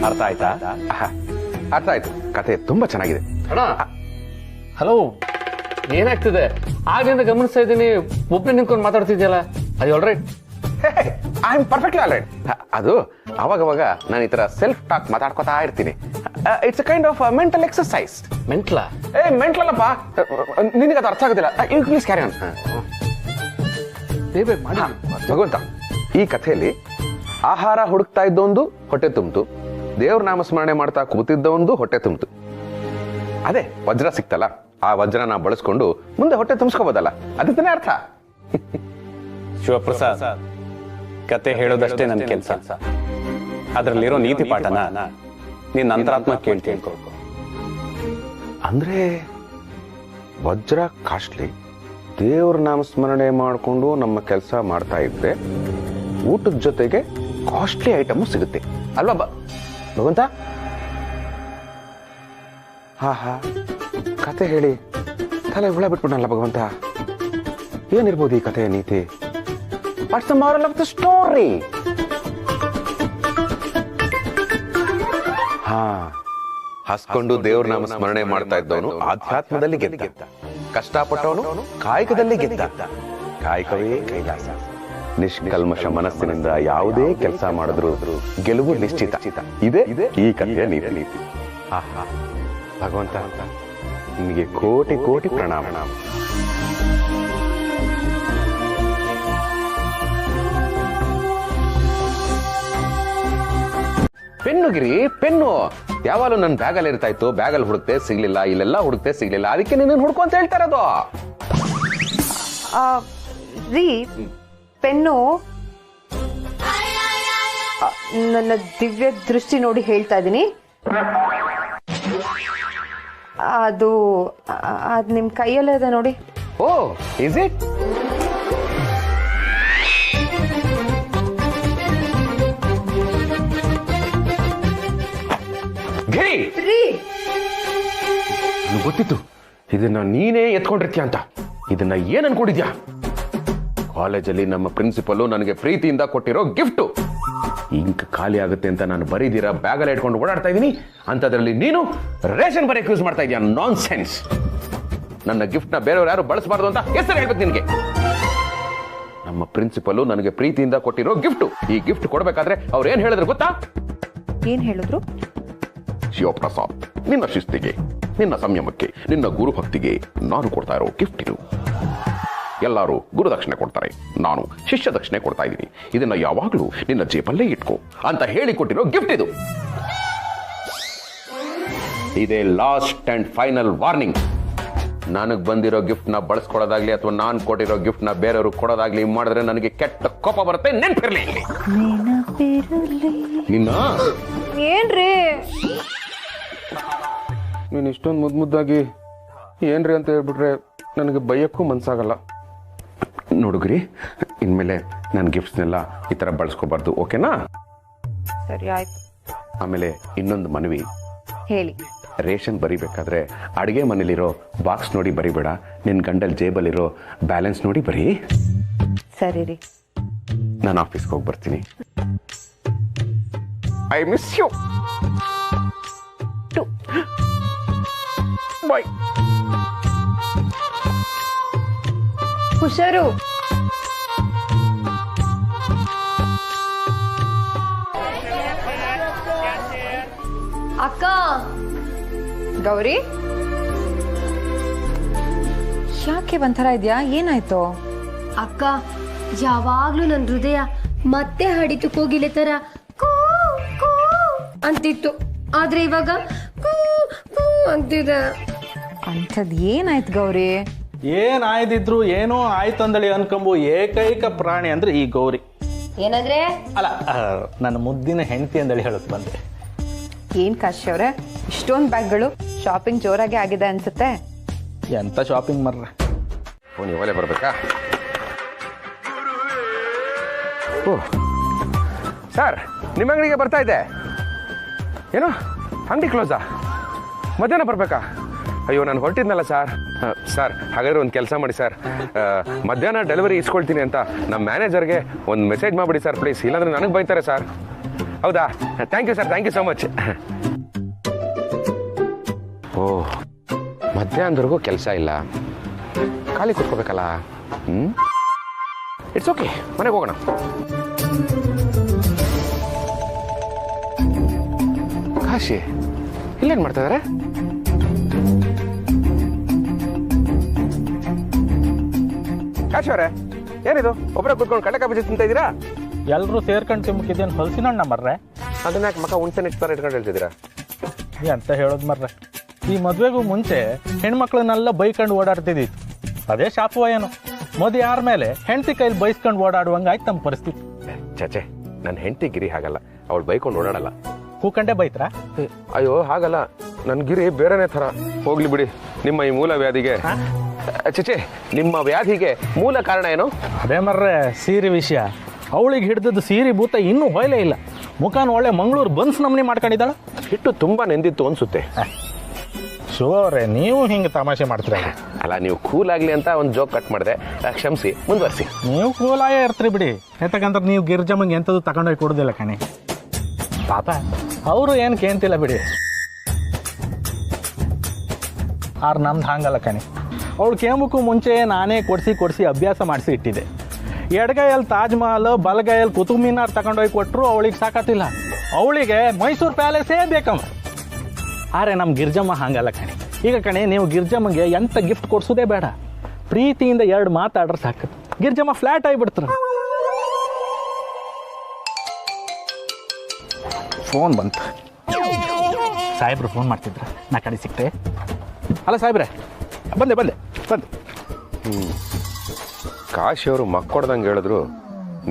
ಅರ್ಥ ಆಯ್ತಾ? ಅರ್ಥ ಆಯ್ತು. ಕತೆ ತುಂಬಾ ಚೆನ್ನಾಗಿದೆ. ಹಲೋ, ಏನಾಗ್ತಿದೆ? ಆಗಿಂದ ಗಮನಿಸ್ತಾ ಇದ್ದೀನಿ, ಒಬ್ಬನೇ ನಿಂತ್ಕೊಂಡು ಮಾತಾಡ್ತಿದ್ಯಲ್ಲ, ಅದು alright? I am perfectly all right. ಅದು ಅವಾಗವಾಗ ನಾನು ಈ ತರ ಸೆಲ್ಫ್ ಟಾಕ್ ಮಾತಾಡ್ಕೊತಾ ಇರ್ತೀನಿ. It's a kind of mental exercise. ಮೆಂಟ್ಲ? ಮೆಂಟಲ್ ಅಲ್ಲಪ್ಪ, ನಿನಗೆ ಅದು ಅರ್ಥ ಆಗೋದಿಲ್ಲ. You please carry on. ಭಗವಂತ, ಈ ಕಥೆಯಲ್ಲಿ ಆಹಾರ ಹುಡುಕ್ತಾ ಇದ್ದೊಂದು ಹೊಟ್ಟೆ ತುಂಬಿತು, ದೇವ್ರ ನಾಮಸ್ಮರಣೆ ಮಾಡ್ತಾ ಕೂತಿದ್ದೊಂದು ಹೊಟ್ಟೆ ತುಂಬಿತು. ಅದೇ ವಜ್ರ ಸಿಕ್ತಲ್ಲ, ಆ ವಜ್ರನ ಬಳಸ್ಕೊಂಡು ಮುಂದೆ ಹೊಟ್ಟೆ ತುಂಬಿಸ್ಕೋಬೋದಲ್ಲ, ಅದಕ್ಕೆ ಅರ್ಥ. ಶಿವಪ್ರಸಾದ್, ಕತೆ ಹೇಳೋದಷ್ಟೇ ನನ್ನ ಕೆಲಸ. ಅದರಲ್ಲಿರೋ ನೀತಿ ಪಾಠನ ನೀನ್ ಅಂತರಾತ್ಮ ಕೇಳ್ಕೊ. ಅಂದ್ರೆ ವಜ್ರ ಕಾಸ್ಟ್ಲಿ, ದೇವ್ರ ನಾಮಸ್ಮರಣೆ ಮಾಡಿಕೊಂಡು ನಮ್ಮ ಕೆಲಸ ಮಾಡ್ತಾ ಇದ್ರೆ ಊಟದ ಜೊತೆಗೆ ಕಾಸ್ಟ್ಲಿ ಐಟಮ್ ಸಿಗುತ್ತೆ ಅಲ್ವಾ ಭಗವಂತ? ಹಾ ಕತೆ ಹೇಳಿ ತಲೆ ಹುಳ ಬಿಟ್ಬಿಡಲ್ಲ ಭಗವಂತ. ಏನಿರ್ಬೋದು ಈ ಕಥೆಯ ನೀತಿ? What's the moral of the story? ಹಸ್ಕೊಂಡು ದೇವ್ರ ನಾಮ ಸ್ಮರಣೆ ಮಾಡ್ತಾ ಇದ್ದವನು ಆಧ್ಯಾತ್ಮದಲ್ಲಿ ಗೆದ್ದ, ಕಷ್ಟಪಟ್ಟವನು ಕಾಯಕದಲ್ಲಿ ಗೆದ್ದ. ಕಾಯಕವೇ ಕೈಲಾಸ. ನಿಷ್ಕಲ್ಮಶ ಮನಸ್ಸಿನಿಂದ ಯಾವುದೇ ಕೆಲಸ ಮಾಡಿದ್ರು ಗೆಲುವು ನಿಶ್ಚಿತ. ಇದೆ ಈ ಕಥೆಯ ನೀತಿ. ಆಹಾ ಭಗವಂತ, ನಿಮಗೆ ಕೋಟಿ ಕೋಟಿ ಪ್ರಣಾಮ. ಪೆನ್ನು ಗಿರಿ, ಪೆನ್ನು ಯಾವಾಗಲೂ ನನ್ನ ಬ್ಯಾಗಲ್ಲಿ ಇರ್ತಾ ಇತ್ತು. ಬ್ಯಾಗಲ್ಲಿ ಹುಡುಕ್ತೆ ಸಿಗ್ಲಿಲ್ಲ, ಇಲ್ಲೆಲ್ಲ ಹುಡುಕ್ತೆ ಸಿಗ್ಲಿಲ್ಲ, ಅದಕ್ಕೆ ನೀನು ಹುಡ್ಕೊ ಅಂತ ಹೇಳ್ತಾ ಇರೋದು. ರೀ, ಪೆನ್ನು ನನ್ನ ದಿವ್ಯ ದೃಷ್ಟಿ ನೋಡಿ ಹೇಳ್ತಾ ಇದ್ದೀನಿ, ಅದು ನಿಮ್ ಕೈಯಲ್ಲೇ ಇದೆ ನೋಡಿ. ಓ, ಇಸ್ ಇಟ್? ಗೊತ್ತಿತ್ತು ಇದನ್ನ ನೀನೇ ಎತ್ಕೊಂಡಿರ್ತೀಯ ಅಂತ. ಇದನ್ನ ಏನ್ ಅನ್ಕೊಂಡಿದ್ಯಾ? ಕಾಲೇಜಲ್ಲಿ ನಮ್ಮ ಪ್ರಿನ್ಸಿಪಲ್ ನನಗೆ ಪ್ರೀತಿಯಿಂದ ಕೊಟ್ಟಿರೋ ಗಿಫ್ಟ್. ಇಂಕ್ ಖಾಲಿ ಆಗುತ್ತೆ ಅಂತ ನಾನು ಬರೀದಿರ ಬ್ಯಾಗಲ್ಲಿ ಇಟ್ಕೊಂಡು ಓಡಾಡ್ತಾ ಇದೀನಿ, ಅಂತದ್ರಲ್ಲಿ ನೀನು ರೇಷನ್ ಬರೆಯಕ್ಕೆ ಯೂಸ್ ಮಾಡ್ತಾ ಇದೀಯ. ನಾನ್ ಸೆನ್ಸ್. ನನ್ನ ಗಿಫ್ಟ್ ನ ಬೇರೆಯವ್ರು ಯಾರು ಬಳಸಬಾರ್ದು ಅಂತ ಹೆಸರು ಹೇಳ್ಬೇಕು ನಿನ್ಗೆ. ನಮ್ಮ ಪ್ರಿನ್ಸಿಪಲ್ ನನಗೆ ಪ್ರೀತಿಯಿಂದ ಕೊಟ್ಟಿರೋ ಗಿಫ್ಟ್. ಈ ಗಿಫ್ಟ್ ಕೊಡ್ಬೇಕಾದ್ರೆ ಅವ್ರು ಏನ್ ಹೇಳಿದ್ರು ಗೊತ್ತಾ? ಏನ್ ಹೇಳಿದ್ರು? ಶಿವಪ್ರಸಾದ್, ನಿನ್ನ ಶಿಸ್ತಿಗೆ, ನಿನ್ನ ಸಂಯಮಕ್ಕೆ, ನಿನ್ನ ಗುರುಭಕ್ತಿಗೆ ನಾನು ಕೊಡ್ತಾ ಇರೋ ಗಿಫ್ಟ್ ಇದು. ಎಲ್ಲರೂ ಗುರುದಕ್ಷಿಣೆ ಕೊಡ್ತಾರೆ, ನಾನು ಶಿಷ್ಯ ದಕ್ಷಿಣೆ ಕೊಡ್ತಾ ಇದ್ದೀನಿ. ಇದನ್ನ ಯಾವಾಗ್ಲೂ ನಿನ್ನ ಜೇಬಲ್ಲೇ ಇಟ್ಕೋ ಅಂತ ಹೇಳಿ ಕೊಟ್ಟಿರೋ ಗಿಫ್ಟ್ ಇದು. ಇದೇ ಲಾಸ್ಟ್ ಅಂಡ್ ಫೈನಲ್ ವಾರ್ನಿಂಗ್. ನನಗ್ ಬಂದಿರೋ ಗಿಫ್ಟ್ ನ ಬಳಸ್ಕೊಡೋದಾಗ್ಲಿ ಅಥವಾ ನಾನ್ ಕೊಟ್ಟಿರೋ ಗಿಫ್ಟ್ ನ ಬೇರೆಯವರು ಕೊಡೋದಾಗ್ಲಿ ಮಾಡಿದ್ರೆ ನನಗೆ ಕೆಟ್ಟ ಕೋಪ ಬರುತ್ತೆ. ನೆನ್ಪಿರ್ಲಿ. ನಿನ್ನ ಏನ್ರಿ ನೀನು ಇಷ್ಟೊಂದು ಮುದ್ದಾಗಿ ಏನ್ರಿ ಅಂತ ಹೇಳ್ಬಿಟ್ರೆ ನನಗೆ ಬೈಯಕ್ಕೂ ಮನ್ಸಾಗಲ್ಲ. ನೋಡುಗ್ರಿ, ಇನ್ಮೇಲೆ ನನ್ನ ಗಿಫ್ಟ್ಸ್ನೆಲ್ಲ ಈ ಥರ ಬಳಸ್ಕೋಬಾರ್ದು, ಓಕೆನಾ? ಸರಿ, ಆಯ್ತು. ಆಮೇಲೆ ಇನ್ನೊಂದು ಮನವಿ. ಹೇಳಿ. ರೇಷನ್ ಬರಿಬೇಕಾದ್ರೆ ಅಡುಗೆ ಮನೇಲಿರೋ ಬಾಕ್ಸ್ ನೋಡಿ ಬರಿಬೇಡ, ನಿನ್ನ ಗಂಡಲ್ ಜೇಬಲ್ಲಿರೋ ಬ್ಯಾಲೆನ್ಸ್ ನೋಡಿ ಬರೀ. ಸರಿ ರೀ. ನಾನು ಆಫೀಸ್ಗೆ ಹೋಗಿ ಬರ್ತೀನಿ. I miss you. ಬಾಯ್. ಹುಷಾರು. ಅಕ್ಕ. ಗೌರಿ, ಯಾಕೆ ಒಂಥರ ಇದ್ಯಾ? ಏನಾಯ್ತು? ಅಕ್ಕ, ಯಾವಾಗ್ಲೂ ನನ್ನ ಹೃದಯ ಮತ್ತೆ ಹಡಿತು ಕೋಗಿಲೆ ತರ ಕೂ ಕೂ ಅಂತಿತ್ತು. ಆದ್ರೆ ಇವಾಗ ಕೂ ಕೂ ಅಂತಿದೆ. ಅಂಥದ್ ಏನಾಯ್ತು ಗೌರಿ? ಏನಾಯ್ದಿದ್ರು ಏನೋ ಆಯ್ತಂದಳಿ ಅನ್ಕೊಂಬು ಏಕೈಕ ಪ್ರಾಣಿ ಅಂದ್ರೆ ಈ ಗೌರಿ. ಏನಂದ್ರೆ? ಅಲ್ಲ, ನನ್ನ ಮುದ್ದಿನ ಹೆಂಡತಿ ಅಂದಳಿ ಹೇಳಕ್ ಬಂದೆ. ಏನ್ ಕಾಶಿ ಅವ್ರೆ, ಇಷ್ಟೊಂದು ಬ್ಯಾಗ್ಗಳು? ಶಾಪಿಂಗ್ ಜೋರಾಗಿ ಆಗಿದೆ ಅನ್ಸುತ್ತೆ. ಎಂತ ಶಾಪಿಂಗ್ ಮರ್ರೆ. ನೀವು ಒಲೆ ಬರ್ಬೇಕಾ? ಓ ಸರ್, ನಿಮ್ಮ ಅಂಗಡಿಗೆ ಬರ್ತಾ ಇದ್ದೆ. ಏನೋ ಅಂಗಡಿ ಕ್ಲೋಸಾ? ಮಧ್ಯಾಹ್ನ ಬರ್ಬೇಕಾ? ಅಯ್ಯೋ, ನಾನು ಹೊರಟಿದ್ನಲ್ಲ ಸರ್. ಸರ್, ಹಾಗಾದ್ರೆ ಒಂದು ಕೆಲಸ ಮಾಡಿ ಸರ್, ಮಧ್ಯಾಹ್ನ ಡೆಲಿವರಿ ಇಸ್ಕೊಳ್ತೀನಿ ಅಂತ ನಮ್ಮ ಮ್ಯಾನೇಜರ್ಗೆ ಒಂದು ಮೆಸೇಜ್ ಮಾಡಿಬಿಡಿ ಸರ್ ಪ್ಲೀಸ್, ಇಲ್ಲಾಂದ್ರೆ ನನಗೆ ಬೈತಾರೆ ಸರ್. ಹೌದಾ? Thank you sir, thank you so much. ಓ, ಮಧ್ಯಾಹ್ನದವರೆಗೂ ಕೆಲಸ ಇಲ್ಲ, ಖಾಲಿ ಕೂತ್ಕೋಬೇಕಲ್ಲ. ಇಟ್ಸ್ ಓಕೆ, ಮನೆಗೆ ಹೋಗೋಣ. ಕಾಶಿ ಇಲ್ಲೇನು ಮಾಡ್ತಾ ಇದಾರೆ? ಕಾಶಿ ಅವರೇ, ಏನಿದು ಒಬ್ಬರೇ ಕೂತ್ಕೊಂಡು ಕಡಲೆಕಾಯಿ ಬಜ್ಜಿ ತಿಂತ ಇದ್ದೀರಾ? ಎಲ್ಲರೂ ಸೇರ್ಕೊಂಡು ತಿಮ್ಮಕ್ಕಿದ್ದೇನು ಹೊಲಸಿನ ಹಣ್ಣ ಮರ್ರೆ ಅದನ್ನ ಯಾಕೆ ಮಕ್ಕ ಹುಣ್ಸೆ ಇಟ್ತಾರೆ ಇಟ್ಕೊಂಡು ಹೇಳ್ತಿದ್ದೀರಾ? ಅಂತ ಹೇಳೋದು ಮರ್ರೆ. ಈ ಮದುವೆಗೂ ಮುಂಚೆ ಹೆಣ್ಮಕ್ಳನ್ನೆಲ್ಲ ಬೈಕೊಂಡು ಓಡಾಡ್ತಿದ್ದಿತ್ತು. ಅದೇ ಶಾಪುವ ಏನು, ಮದುವೆ ಯಾರ ಮೇಲೆ ಹೆಂಡತಿ ಕೈಲಿ ಬೈಸ್ಕೊಂಡು ಓಡಾಡುವಂಗೆ ಆಯ್ತು ನಮ್ಮ ಪರಿಸ್ಥಿತಿ. ಚಾಚೆ, ನನ್ನ ಹೆಂಡತಿ ಗಿರಿ ಹಾಗಲ್ಲ, ಅವಳು ಬೈಕೊಂಡು ಓಡಾಡಲ್ಲ. ಕೂಕಂಡೆ ಬೈತ್ರಾ? ಅಯ್ಯೋ ಹಾಗಲ್ಲ, ನನ್ನ ಗಿರಿ ಬೇರೆನೇ ಥರ. ಹೋಗ್ಲಿ ಬಿಡಿ, ನಿಮ್ಮ ಈ ಮೂಲ ವ್ಯಾಧಿಗೆ ಚಚೆ ನಿಮ್ಮ ವ್ಯಾಧಿಗೆ ಮೂಲ ಕಾರಣ ಏನು? ಅದೇ ಮರ್ರೆ ಸೀರೆ ವಿಷಯ. ಅವಳಿಗೆ ಹಿಡ್ದದ್ದು ಸೀರೆ ಭೂತ ಇನ್ನೂ ಹೊಯ್ಲೇ ಇಲ್ಲ. ಮುಖಾನ ಒಳ್ಳೆ ಮಂಗಳೂರು ಬನ್ಸ್ ನಮ್ನಿ ಮಾಡ್ಕೊಂಡಿದ್ದಾಳ. ಹಿಟ್ಟು ತುಂಬಾ ನೆಂದಿತ್ತು ಅನ್ಸುತ್ತೆ. ಶೋರೇ, ನೀವು ಹಿಂಗೆ ತಮಾಷೆ ಮಾಡ್ತೀರ. ಅಲ್ಲ, ನೀವು ಕೂಲ್ ಆಗ್ಲಿ ಅಂತ ಒಂದು ಜೋಕ್ ಕಟ್ ಮಾಡಿದೆ, ಕ್ಷಮಿಸಿ, ಮುಂದುವರಿಸಿ. ನೀವು ಕೂಲಾಗೇ ಇರ್ತೀರಿ ಬಿಡಿ. ಯಾಕಂದ್ರೆ ನೀವು ಗಿರ್ಜಮ್ಮಂಗೆ ಎಂಥದ್ದು ತಗೊಂಡೋಗಿ ಕೊಡೋದಿಲ್ಲ ಕಣಿ. ಪಾಪ ಅವರು ಏನು ಕೇಂತಿಲ್ಲ ಬಿಡಿ. ಆರು ನಮ್ದು ಹಂಗಲ್ಲ ಕಣಿ. ಅವಳು ಕೇಂಬಕ್ಕೂ ಮುಂಚೆ ನಾನೇ ಕೊಡಿಸಿ ಅಭ್ಯಾಸ ಮಾಡಿಸಿ ಇಟ್ಟಿದ್ದೆ. ಎಡಗೈಯಲ್ಲಿ ತಾಜ್ ಮಹಲ್, ಬಲಗೈಯಲ್ಲಿ ಕುತುಬ್ ಮಿನಾರ್ ತಗೊಂಡೋಗಿ ಕೊಟ್ಟರು ಅವಳಿಗೆ ಸಾಕತ್ತಿಲ್ಲ. ಅವಳಿಗೆ ಮೈಸೂರು ಪ್ಯಾಲೇಸೇ ಬೇಕಮ್ಮ. ಆದರೆ ನಮ್ಮ ಗಿರ್ಜಮ್ಮ ಹಂಗಲ್ಲ ಕಣಿ. ಈಗ ಕಣಿ, ನೀವು ಗಿರ್ಜಮ್ಮಗೆ ಎಂಥ ಗಿಫ್ಟ್ ಕೊಡ್ಸೋದೇ ಬೇಡ, ಪ್ರೀತಿಯಿಂದ 2 ಮಾತಾಡ್ರೆ ಸಾಕು, ಗಿರ್ಜಮ್ಮ ಫ್ಲಾಟ್ ಆಗಿಬಿಡ್ತಾರೆ. ಫೋನ್ ಬಂತು. ಸಾಹೇಬ್ರು ಫೋನ್ ಮಾಡ್ತಿದ್ರ, ನಾ ಕಡೆ ಸಿಕ್ತೆ. ಅಲ್ಲ ಸಾಹೇಬ್ರೆ, ಬಂದೆ. ಕಾಶಿ ಅವರು ಮಕ್ಕೊಡ್ದಂಗೆ ಹೇಳಿದ್ರು,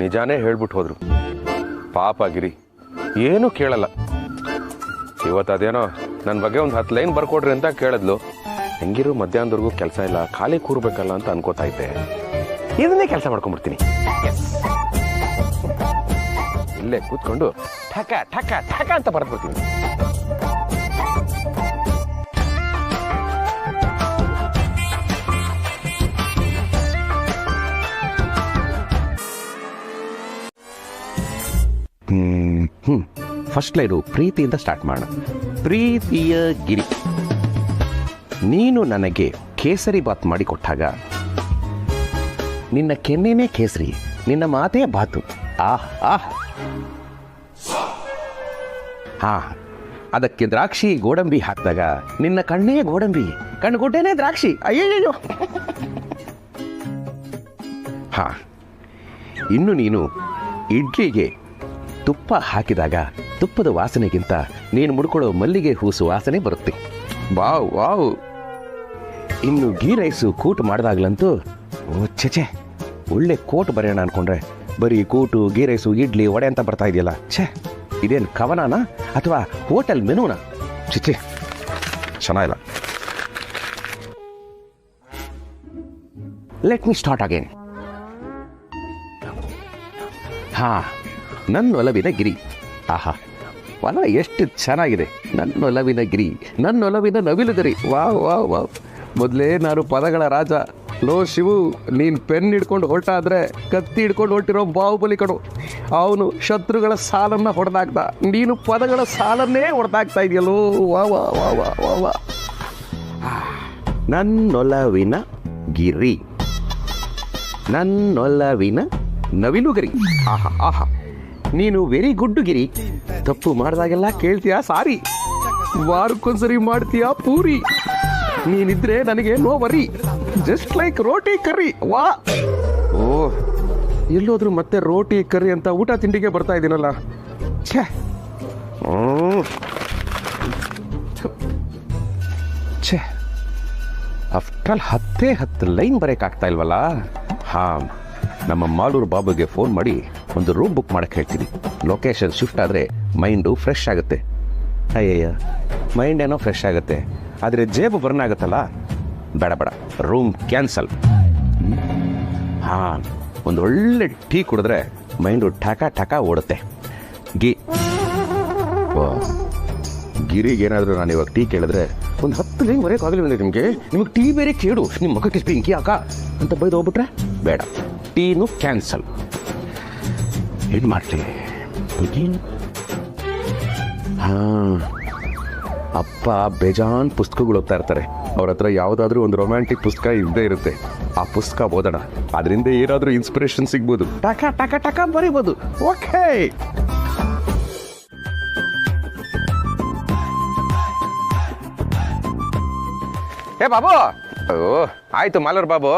ನಿಜಾನೇ ಹೇಳ್ಬಿಟ್ಟು ಹೋದ್ರು. ಪಾಪ ಗಿರಿ ಏನೂ ಕೇಳಲ್ಲ. ಇವತ್ತು ಅದೇನೋ ನನ್ನ ಬಗ್ಗೆ ಒಂದು 10 ಲೈನ್ ಬರ್ಕೊಡ್ರಿ ಅಂತ ಕೇಳಿದ್ಲು. ಹೆಂಗಿರು ಮಧ್ಯಾಹ್ನದವರೆಗೂ ಕೆಲಸ ಇಲ್ಲ, ಖಾಲಿ ಕೂರ್ಬೇಕಲ್ಲ ಅಂತ ಅನ್ಕೋತಾ ಇದ್ದೆ. ಇದನ್ನೇ ಕೆಲಸ ಮಾಡ್ಕೊಂಡ್ಬಿಡ್ತೀನಿ. ಇಲ್ಲೇ ಕೂತ್ಕೊಂಡು ಠಕ ಠಕ ಠಕ ಅಂತ ಬರ್ದ್ಬಿಡ್ತೀನಿ. ಫಸ್ಟ್ ಲೈನು ಪ್ರೀತಿಯಿಂದ ಸ್ಟಾರ್ಟ್ ಮಾಡೋಣ. ಪ್ರೀತಿಯ ಗಿರಿ, ನೀನು ನನಗೆ ಕೇಸರಿ ಬಾತ್ ಮಾಡಿ ಕೊಟ್ಟಾಗ ನಿನ್ನ ಕೆನ್ನೆನೇ ಕೇಸರಿ, ನಿನ್ನ ಮಾತೇ ಬಾತು. ಆಹ್ ಆಹ್. ಹಾ, ಅದಕ್ಕೆ ದ್ರಾಕ್ಷಿ ಗೋಡಂಬಿ ಹಾಕಿದಾಗ ನಿನ್ನ ಕಣ್ಣೇ ಗೋಡಂಬಿ, ಕಣ್ಗುಡ್ಡೇನೆ ದ್ರಾಕ್ಷಿ. ಅಯ್ಯಯ್ಯೋ. ಹಾ, ಇನ್ನು ನೀನು ಇಡ್ಲಿಗೆ ತುಪ್ಪ ಹಾಕಿದಾಗ ತುಪ್ಪದ ವಾಸನೆಗಿಂತ ನೀನು ಮುಡ್ಕೊಳ್ಳೋ ಮಲ್ಲಿಗೆ ಹೂಸು ವಾಸನೆ ಬರುತ್ತೆ. Wow wow. ಇನ್ನು ಗೀ ರೈಸು ಕೂಟು ಮಾಡಿದಾಗ್ಲಂತೂ ಛೆ, ಒಳ್ಳೆ ಕೋಟ್ ಬರೆಯೋಣ ಅನ್ಕೊಂಡ್ರೆ ಬರೀ ಕೂಟು, ಗೀ ರೈಸು, ಇಡ್ಲಿ, ವಡೆ ಅಂತ ಬರ್ತಾ ಇದೆಯಲ್ಲ. ಛೇ, ಇದೇನು ಕವನನಾ ಅಥವಾ ಹೋಟೆಲ್ ಮೆನುನಾ? ಛೆ, ಚೆನ್ನಾಗಿಲ್ಲ. Let me start again. ಹಾ, ನನ್ನ ಒಲವಿನ ಗಿರಿ. ಆಹಾ, ಹೊಲ ಎಷ್ಟು ಚೆನ್ನಾಗಿದೆ. ನನ್ನೊಲವಿನ ಗಿರಿ, ನನ್ನೊಲವಿನ ನವಿಲುಗರಿ. Wow wow wow. ಮೊದಲೇ ನಾನು ಪದಗಳ ರಾಜ. ಲೋ ಶಿವು, ನೀನು ಪೆನ್ ಹಿಡ್ಕೊಂಡು ಹೊರಟಾದ್ರೆ ಕತ್ತಿ ಹಿಡ್ಕೊಂಡು ಹೊರಟಿರೋ ಬಾಹುಬಲಿ ಕಣು. ಅವನು ಶತ್ರುಗಳ ಸಾಲನ್ನು ಹೊಡೆದಾಕ್ದ, ನೀನು ಪದಗಳ ಸಾಲನ್ನೇ ಹೊಡೆದಾಕ್ತಾ ಇದೆಯಲ್ಲೋ. ವಾ ವಾ ವಾ ವಾ ವಾ ವಾ. ನನ್ನೊಲವಿನ ಗಿರಿ, ನನ್ನೊಲವಿನ ನವಿಲುಗರಿ. ಆಹಾ ಆಹಾ, ನೀನು ವೆರಿ ಗುಡ್ ಗಿರಿ. ತಪ್ಪು ಮಾಡಿದಾಗೆಲ್ಲ ಕೇಳ್ತೀಯಾ ಸಾರಿ, ವಾರಕ್ಕೊಂದ್ಸರಿ ಮಾಡ್ತೀಯಾ ಪೂರಿ. ನೀನಿದ್ರೆ ನನಗೆ ನೋ ವರಿ, ಜಸ್ಟ್ ಲೈಕ್ ರೋಟಿ ಕರ್ರಿ. ವಾ ಓ, ಎಲ್ಲೋದ್ರು ಮತ್ತೆ ರೋಟಿ ಕರ್ರಿ ಅಂತ ಊಟ ತಿಂಡಿಗೆ ಬರ್ತಾ ಇದ್ದೀನಲ್ಲ. ಛೇ, ಛೇ, ಆಫ್ಟರ್ 10 ಲೈನ್ ಬರೆಯೋಕ್ಕಾಗ್ತಾ ಇಲ್ವಲ್ಲ. ಹಾಂ, ನಮ್ಮ ಮಾಲೂರು ಬಾಬುಗೆ ಫೋನ್ ಮಾಡಿ ಒಂದು ರೂಮ್ ಬುಕ್ ಮಾಡಕ್ಕೆ ಹೇಳ್ತೀನಿ. ಲೊಕೇಶನ್ ಶಿಫ್ಟ್ ಆದರೆ ಮೈಂಡು ಫ್ರೆಶ್ ಆಗುತ್ತೆ. ಅಯ್ಯಯ್ಯ, ಮೈಂಡ್ ಏನೋ ಫ್ರೆಶ್ ಆಗುತ್ತೆ, ಆದರೆ ಜೇಬು ಬರ್ನ್ ಆಗುತ್ತಲ್ಲ. ಬೇಡ ಬೇಡ, ರೂಮ್ ಕ್ಯಾನ್ಸಲ್. ಹಾಂ, ಒಂದು ಒಳ್ಳೆ ಟೀ ಕುಡಿದ್ರೆ ಮೈಂಡು ಠಕ ಠಕ ಓಡುತ್ತೆ. ಗಿರಿಗೇನಾದರೂ ನಾನು ಇವಾಗ ಟೀ ಕೇಳಿದ್ರೆ ಒಂದು 10 ಲೈನ್ ಬರೆಯೋಕ್ಕಾಗಲಿಲ್ಲ ನಿಮಗೆ ಟೀ ಬೇರೆ ಕೇಳು, ನಿಮ್ಮ ಮಗಕ್ಕೆ ಬೆಂಕಿ ಹಾಕ ಅಂತ ಬೈದು ಹೋಗ್ಬಿಟ್ರೆ ಬೇಡ, ಟೀನು ಕ್ಯಾನ್ಸಲ್. ಏನು ಮಾಡ್ತೀವಿ? ಹಾಂ, ಅಪ್ಪ ಬೇಜಾನ್ ಪುಸ್ತಕಗಳು ಓದ್ತಾ ಇರ್ತಾರೆ. ಅವ್ರ ಹತ್ರ ಯಾವುದಾದ್ರೂ ಒಂದು ರೊಮ್ಯಾಂಟಿಕ್ ಪುಸ್ತಕ ಇದ್ದೇ ಇರುತ್ತೆ. ಆ ಪುಸ್ತಕ ಓದೋಣ, ಅದರಿಂದ ಏನಾದರೂ ಇನ್ಸ್ಪಿರೇಷನ್ ಸಿಗ್ಬೋದು. ಟಕ ಟಕ ಟಕ ಬರಿಬೋದು. ಓಕೆ. ಏ ಬಾಬು, ಆಯ್ತು ಮಾಲೂರ್ ಬಾಬು,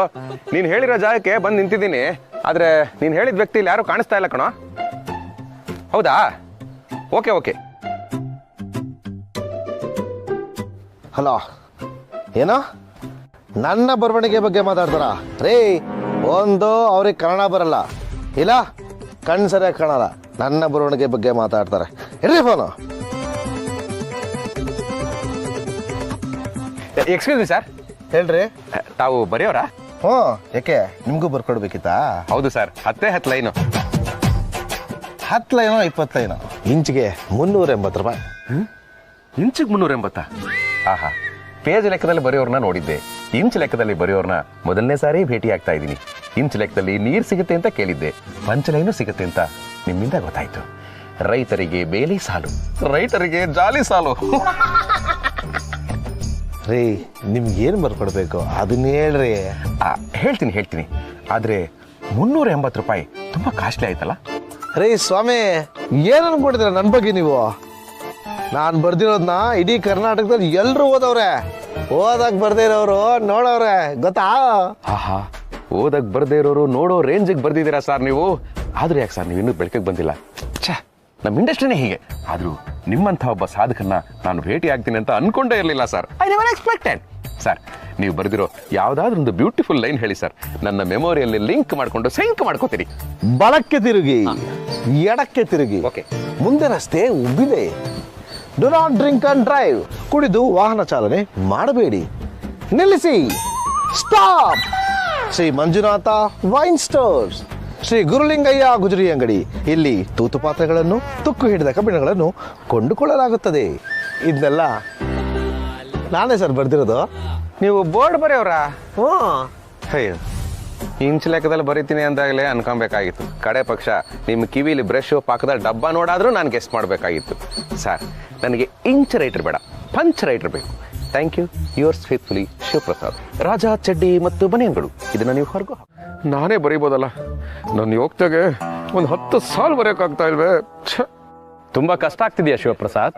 ನೀನು ಹೇಳಿರೋ ಜಾಗಕ್ಕೆ ಬಂದು ನಿಂತಿದ್ದೀನಿ. ಆದ್ರೆ ನೀನು ಹೇಳಿದ ವ್ಯಕ್ತಿ ಇಲ್ಲಿ ಯಾರು ಕಾಣಿಸ್ತಾ ಇಲ್ಲ ಕಣೋ. ಹೌದಾ? Okay okay. ಹಲೋ, ಏನೋ ನನ್ನ ಬರವಣಿಗೆ ಬಗ್ಗೆ ಮಾತಾಡ್ತಾರ ರೀ? ಒಂದು ಅವ್ರಿಗೆ ಕನ್ನಡ ಬರಲ್ಲ, ಇಲ್ಲ ಕಣ್ಣು ಸರಿಯಾಗಿ ಕಾಣಲ್ಲ, ನನ್ನ ಬರವಣಿಗೆ ಬಗ್ಗೆ ಮಾತಾಡ್ತಾರೆ. ಇರ್ರಿ ಫೋನು. Excuse me sir. ಹೇಳ್ರಿ. ತಾವು ಬರೆಯೋರಾ? ಹ್ಞೂ, ಯಾಕೆ ನಿಮಗೂ ಬರ್ಕೊಡ್ಬೇಕಿತ್ತಾ? ಹೌದು ಸರ್, 10 ಲೈನು. 10 ಲೈನೋ 20 ಲೈನೋ? ಇಂಚಿಗೆ 380 ರೂಪಾಯಿ. ಇಂಚಿಗೆ 380? ಆಹಾ, ಪೇಜ್ ಲೆಕ್ಕದಲ್ಲಿ ಬರೆಯೋರ್ನ ನೋಡಿದ್ದೆ, ಇಂಚ್ ಲೆಕ್ಕದಲ್ಲಿ ಬರೆಯೋರ್ನ ಮೊದಲನೇ ಸಾರಿ ಭೇಟಿ ಆಗ್ತಾ ಇದ್ದೀನಿ. ಇಂಚ್ ಲೆಕ್ಕದಲ್ಲಿ ನೀರು ಸಿಗುತ್ತೆ ಅಂತ ಕೇಳಿದ್ದೆ, ಪಂಚಲೈನು ಸಿಗುತ್ತೆ ಅಂತ ನಿಮ್ಮಿಂದ ಗೊತ್ತಾಯ್ತು. ರೈತರಿಗೆ ಬೇಲಿ ಸಾಲು, ರೈತರಿಗೆ ಜಾಲಿ ಸಾಲು. ರೀ, ನಿಮ್ಗೇನು ಬರ್ಕೊಡ್ಬೇಕು ಅದನ್ನ ಹೇಳ್ರಿ. ಹೇಳ್ತೀನಿ. ಆದ್ರೆ 380 ರೂಪಾಯಿ ತುಂಬಾ ಕಾಸ್ಟ್ಲಿ ಆಯ್ತಲ್ಲ? ರೀ ಸ್ವಾಮಿ, ಏನು ಅನ್ಕೊಂಡಿದ್ದೀರ ನನ್ನ ಬಗ್ಗೆ ನೀವು? ನಾನು ಬರ್ದಿರೋದನ್ನ ಇಡೀ ಕರ್ನಾಟಕದಲ್ಲಿ ಎಲ್ಲರೂ ಓದವ್ರೆ. ಓದಕ್ ಬರ್ದೇ ಇರೋರು ನೋಡವ್ರೆ, ಗೊತ್ತಾ? ಆಹಾ, ಓದಕ್ ಬರ್ದೇ ಇರೋರು ನೋಡೋ ರೇಂಜಿಗೆ ಬರ್ದಿದ್ದೀರಾ ಸರ್ ನೀವು. ಆದ್ರೆ ಯಾಕೆ ಸರ್ ನೀವು ಇನ್ನೂ ಬೆಳಕಿಗೆ ಬಂದಿಲ್ಲ? ಛೇ, ನಮ್ಮ ಇಂಡಸ್ಟ್ರಿನೇ ಹೀಗೆ. ಆದ್ರೂ ನಿಮ್ಮಂಥ ಒಬ್ಬ ಸಾಧಕನ್ನ ನಾನು ಭೇಟಿ ಆಗ್ತೀನಿ ಅಂತ ಅನ್ಕೊಂಡೇ ಇರಲಿಲ್ಲ sir. I never expected. Sir, ನೀವು ಬರೆದಿರೋ ಯಾವ್ದಾದ್ರು ಒಂದು ಬ್ಯೂಟಿಫುಲ್ ಲೈನ್ ಹೇಳಿ ಸರ್, ನನ್ನ ಮೆಮೊರಿಯಲ್ಲಿ ಲಿಂಕ್ ಮಾಡ್ಕೊಂಡು ಸಿಂಕ್ ಮಾಡ್ಕೋತೀರಿ. ಬಲಕ್ಕೆ ತಿರುಗಿ, ಎಡಕ್ಕೆ ತಿರುಗಿ, ಓಕೆ, ಮುಂದೆ ರಸ್ತೆ ಉಬ್ಬಿದೆ. Do not drink and drive. ಕುಡಿದು ವಾಹನ ಚಾಲನೆ ಮಾಡಬೇಡಿ. ನಿಲ್ಲಿಸಿ, stop. Shri Manjunatha wine stores, Shri Gurulingayya ಗುಜರಿ ಅಂಗಡಿ. ಇಲ್ಲಿ ತೂತು ಪಾತ್ರೆಗಳನ್ನು, ತುಕ್ಕು ಹಿಡಿದ ಕಬ್ಬಿಣಗಳನ್ನು ಕೊಂಡುಕೊಳ್ಳಲಾಗುತ್ತದೆ. ಇದನ್ನೆಲ್ಲ ನಾನೇ ಸರ್ ಬರ್ದಿರೋದು. ನೀವು ಬೋರ್ಡ್ ಬರೆಯೋರಾ? ಹ್ಞೂ. ಅಯ್ಯೋ, ಇಂಚ್ ಲೆಕ್ಕದಲ್ಲಿ ಬರೀತೀನಿ ಅಂದಾಗಲೇ ಅನ್ಕೊಬೇಕಾಗಿತ್ತು. ಕಡೆ ಪಕ್ಷ ನಿಮ್ಮ ಕಿವಿಲಿ ಬ್ರಷ್ ಪಾಕದಲ್ಲಿ ಡಬ್ಬ ನೋಡಾದ್ರೂ ನಾನು ಗೆಸ್ಟ್ ಮಾಡಬೇಕಾಗಿತ್ತು. ಸರ್, ನನಗೆ ಇಂಚ್ ರೈಟರ್ ಬೇಡ, ಪಂಚ್ ರೈಟರ್ ಬೇಕು. Thank you. Yours faithfully, Shivaprasad. Raja ಚಡ್ಡಿ ಮತ್ತು ಬನಿಯನ್ಗಳು, ಇದನ್ನ ನೀವು ಹೊರಗು ನಾನೇ ಬರೀಬೋದಲ್ಲ. ನಾನು ಹೋಗ್ತಾಗೆ ಒಂದು 10 ಸಾಲು ಬರೆಯೋಕ್ಕಾಗ್ತಾ ಇಲ್ವೇ? ತುಂಬಾ ಕಷ್ಟ ಆಗ್ತಿದ್ಯಾ ಶಿವಪ್ರಸಾದ್?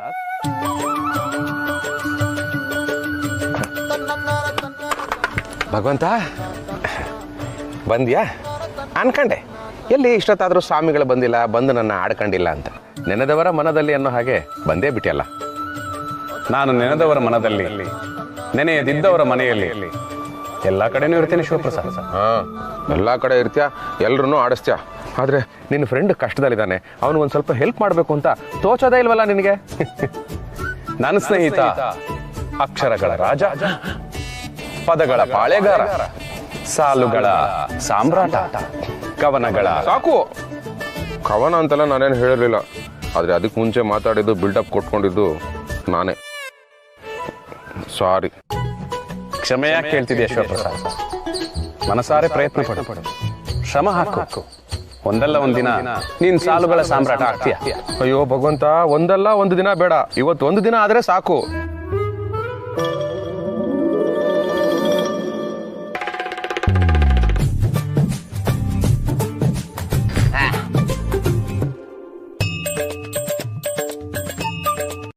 ಭಗವಂತ, ಬಂದ್ಯಾ? ಅನ್ಕಂಡೆ ಎಲ್ಲಿ ಇಷ್ಟೊತ್ತಾದ್ರೂ ಸ್ವಾಮಿಗಳು ಬಂದಿಲ್ಲ, ಬಂದು ನನ್ನ ಆಡ್ಕೊಂಡಿಲ್ಲ ಅಂತ. ನೆನೆದವರ ಮನದಲ್ಲಿ ಅನ್ನೋ ಹಾಗೆ ಬಂದೇ ಬಿಟ್ಟಿಯಲ್ಲ. ನಾನು ನೆನೆದವರ ಮನದಲ್ಲಿ, ನೆನೆಯದಿದ್ದವರ ಮನೆಯಲ್ಲಿ, ಎಲ್ಲಾ ಕಡೆನೂ ಇರ್ತೇನೆ ಶಿವಪ್ರಸಾದ್. ಎಲ್ಲಾ ಕಡೆ ಇರ್ತೀಯ, ಎಲ್ರೂ ಆಡಿಸ್ತೀಯ. ಆದ್ರೆ ನಿನ್ನ ಫ್ರೆಂಡ್ ಕಷ್ಟದಲ್ಲಿದ್ದಾನೆ, ಅವನು ಒಂದ್ ಸ್ವಲ್ಪ ಹೆಲ್ಪ್ ಮಾಡ್ಬೇಕು ಅಂತ ತೋಚೋದೇ ಇಲ್ವಲ್ಲ ನಿನಗೆ? ನನ್ನ ಸ್ನೇಹಿತ ಅಕ್ಷರಗಳ ರಾಜ, ಪದಗಳ ಪಾಳೆಗಾರ, ಸಾಲುಗಳ ಸಾಮ್ರಾಟ, ಕವನಗಳ ಸಾಕು. ಕವನ ಅಂತೆಲ್ಲ ನಾನೇನು ಹೇಳಿರ್ಲಿಲ್ಲ, ಆದ್ರೆ ಅದಕ್ಕೆ ಮುಂಚೆ ಮಾತಾಡಿದ್ದು, ಬಿಲ್ಡಪ್ ಕೊಟ್ಕೊಂಡಿದ್ದು ನಾನೇ. ಸಾರಿ. ಕ್ಷಮೆಯ ಕೇಳ್ತಿದ್ಯಾ ಶಿವಪ್ರಸಾದ್? ಮನಸಾರೆ ಪ್ರಯತ್ನ ಪಡು, ಶ್ರಮ ಹಾಕು. ಒಂದಲ್ಲ ಒಂದಿನ ನೀನ್ ಸಾಲುಗಳ ಸಾಮ್ರಾಟ ಆಗ್ತೀಯ. ಅಯ್ಯೋ ಭಗವಂತ, ಒಂದಲ್ಲ ಒಂದು ದಿನ ಬೇಡ, ಇವತ್ತು ಒಂದು ದಿನ ಆದ್ರೆ ಸಾಕು.